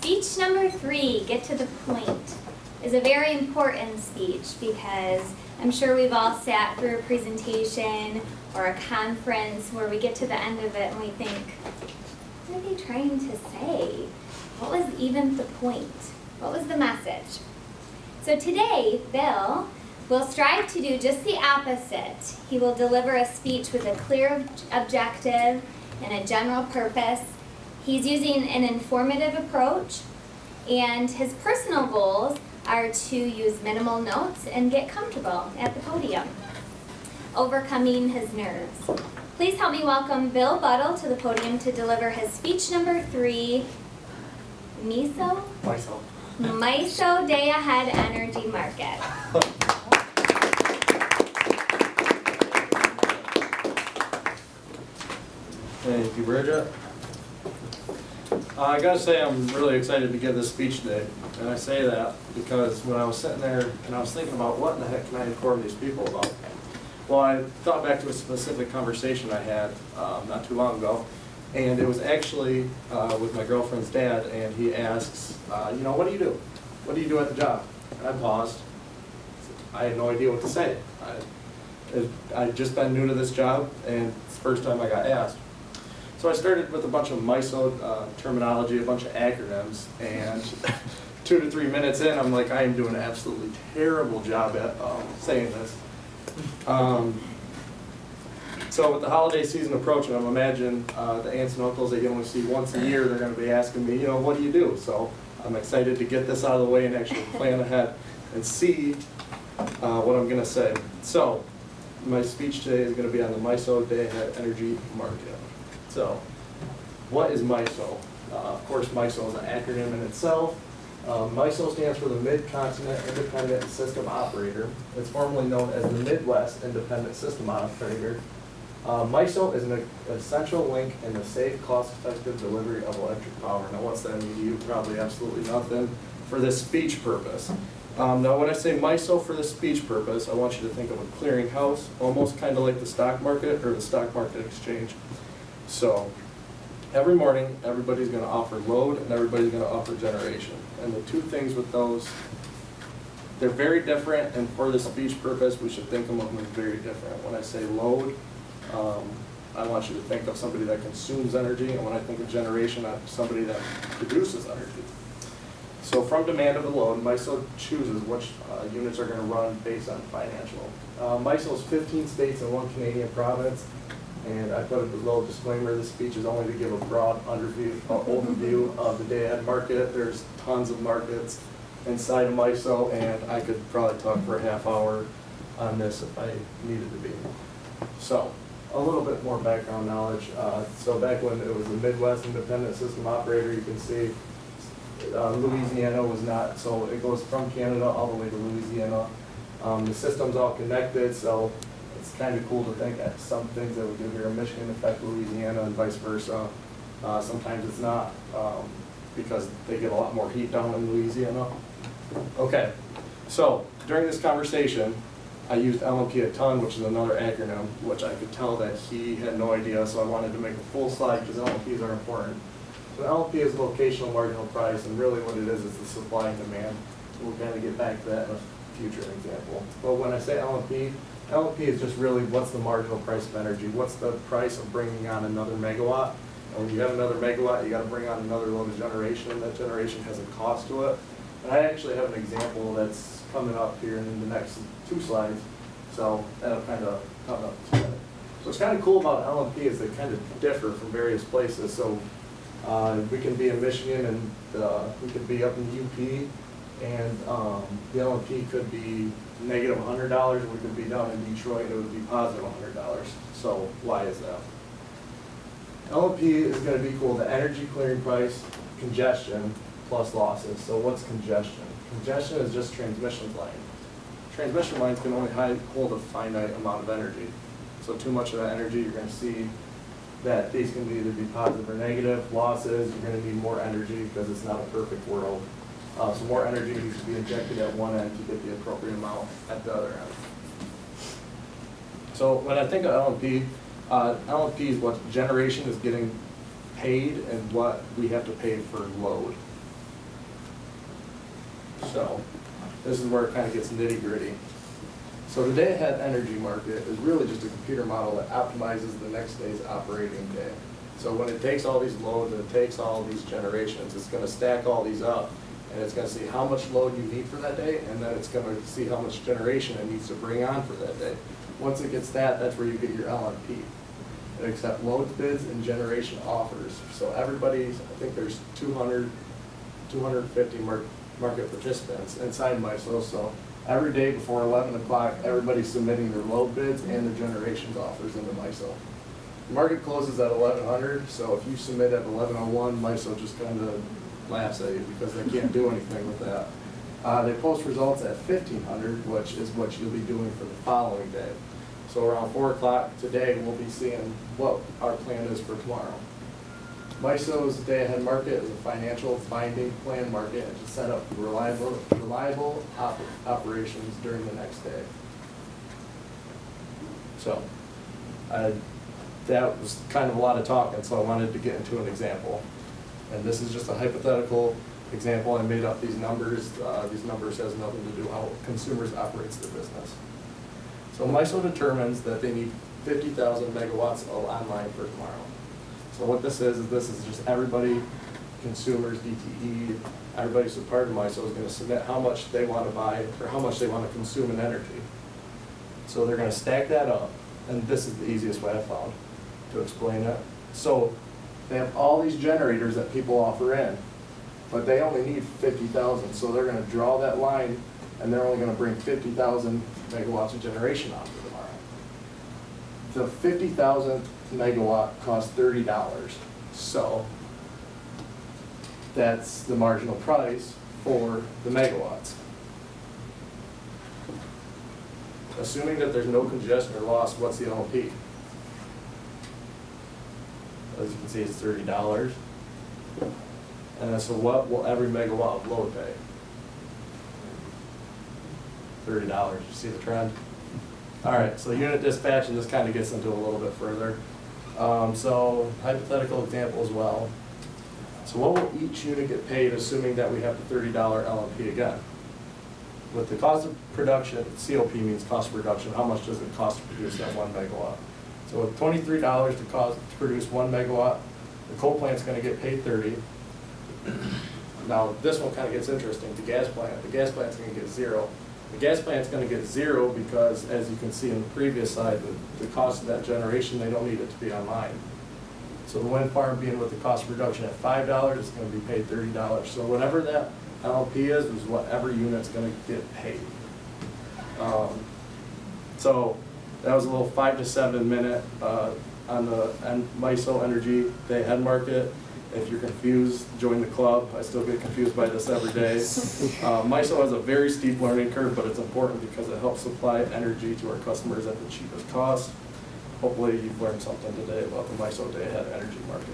Speech number 3, get to the point, is a very important speech because I'm sure we've all sat through a presentation or a conference where we get to the end of it and we think, what are they trying to say? What was even the point? What was the message? So today, Bill will strive to do just the opposite. He will deliver a speech with a clear objective and a general purpose. He's using an informative approach, and his personal goals are to use minimal notes and get comfortable at the podium, overcoming his nerves. Please help me welcome Bill Buddle to the podium to deliver his speech number 3, MISO? MISO Day Ahead Energy Market. Thank you, Bridget. I gotta say I'm really excited to give this speech today, and I say that because when I was sitting there and I was thinking about what in the heck can I inform these people about, well, I thought back to a specific conversation I had not too long ago, and it was actually with my girlfriend's dad, and he asks, you know, what do you do? What do you do at the job? And I paused. I had no idea what to say. I'd just been new to this job, and it's the first time I got asked. So I started with a bunch of MISO terminology, a bunch of acronyms, and 2 to 3 minutes in, I'm like, I am doing an absolutely terrible job at saying this. So with the holiday season approaching, I'm imagining the aunts and uncles that you only see once a year, they're going to be asking me, you know, what do you do? So I'm excited to get this out of the way and actually plan ahead and see what I'm going to say. So my speech today is going to be on the MISO Day Ahead Energy Market. So, what is MISO? Of course, MISO is an acronym in itself. MISO stands for the Mid-Continent Independent System Operator. It's formerly known as the Midwest Independent System Operator. MISO is an essential link in the safe, cost-effective delivery of electric power. Now, what's that mean to you? Probably absolutely nothing for this speech purpose. Now, when I say MISO for this speech purpose, I want you to think of a clearinghouse, almost kind of like the stock market or the stock market exchange. So every morning, everybody's going to offer load and everybody's going to offer generation. And the two things with those, they're very different, and for the speech purpose, we should think of them as very different. When I say load, I want you to think of somebody that consumes energy, and when I think of generation, I'm somebody that produces energy. So from demand of the load, MISO chooses which units are going to run based on financial. MISO is 15 states and 1 Canadian province. And I put a little disclaimer, this speech is only to give a broad overview of the day ahead market. There's tons of markets inside of MISO, and I could probably talk for a half hour on this if I needed to be. So, a little bit more background knowledge. So back when it was the Midwest Independent System Operator, you can see Louisiana was not, so it goes from Canada all the way to Louisiana. The system's all connected, so it's kind of cool to think that some things that we do here in Michigan affect Louisiana and vice versa. Sometimes it's not because they get a lot more heat down in Louisiana. Okay, so during this conversation, I used LMP a ton, which is another acronym, which I could tell that he had no idea, so I wanted to make a full slide because LMPs are important. So LMP is locational marginal price, and really what it is the supply and demand. We'll kind of get back to that in a future example. But when I say LMP is just really what's the marginal price of energy. What's the price of bringing on another megawatt? And when you have another megawatt, you got to bring on another load of generation, and that generation has a cost to it. And I actually have an example that's coming up here in the next 2 slides, so that'll kind of come up in a minute. What's kind of cool about LMP is they kind of differ from various places. So we can be in Michigan, and we could be up in UP, and the LMP could be negative $100, and we could be down in Detroit, and it would be positive $100. So why is that? LMP is going to be equal to energy clearing price, congestion, plus losses. So what's congestion? Congestion is just transmission line. Transmission lines can only hold a finite amount of energy. So too much of that energy, you're going to see that these can either be positive or negative. Losses, you're going to need more energy because it's not a perfect world. So more energy needs to be injected at one end to get the appropriate amount at the other end. So when I think of LMP, LMP is what generation is getting paid and what we have to pay for load. So this is where it kind of gets nitty gritty. So the day ahead energy market is really just a computer model that optimizes the next day's operating day. So when it takes all these loads and it takes all these generations, it's going to stack all these up, and it's going to see how much load you need for that day, and then it's going to see how much generation it needs to bring on for that day. Once it gets that, that's where you get your LMP. It accepts loads, bids, and generation offers. So everybody, I think there's 250 market participants inside MISO. So every day before 11 o'clock, everybody's submitting their load bids and their generations offers into MISO. The market closes at 1100, so if you submit at 1101, MISO just kind of laughs at you because they can't do anything with that. They post results at 1500, which is what you'll be doing for the following day. So around 4 o'clock today, we'll be seeing what our plan is for tomorrow. MISO's day-ahead market is a financial binding plan market and to set up reliable operations during the next day. So that was kind of a lot of talking, so I wanted to get into an example. And this is just a hypothetical example. I made up these numbers. These numbers has nothing to do how consumers operates their business. So MISO determines that they need 50,000 megawatts of online for tomorrow. So what this is just everybody, consumers, DTE, everybody who's a part of MISO is going to submit how much they want to buy or how much they want to consume in energy. So they're going to stack that up, and this is the easiest way I found to explain it. So they have all these generators that people offer in, but they only need 50,000. So they're going to draw that line, and they're only going to bring 50,000 megawatts of generation on for tomorrow. The 50,000 megawatt costs $30. So that's the marginal price for the megawatts. Assuming that there's no congestion or loss, what's the LP? As you can see, it's $30. And then so what will every megawatt of load pay? $30. You see the trend? All right, so unit dispatch, and this kind of gets into a little bit further. So hypothetical example as well. So what will each unit get paid, assuming that we have the $30 LMP again? With the cost of production, COP means cost of production. How much does it cost to produce that 1 megawatt? So with $23 to produce 1 megawatt, the coal plant's going to get paid $30. Now this one kind of gets interesting. The gas plant's going to get $0. The gas plant's going to get $0 because, as you can see in the previous slide, the cost of that generation, they don't need it to be online. So the wind farm being with the cost of production at $5, it's going to be paid $30. So whatever that LLP is whatever unit's going to get paid. So that was a little 5 to 7 minute on the MISO Energy Day Ahead Market. If you're confused, join the club. I still get confused by this every day. MISO has a very steep learning curve, but it's important because it helps supply energy to our customers at the cheapest cost. Hopefully you've learned something today about the MISO Day Ahead Energy Market.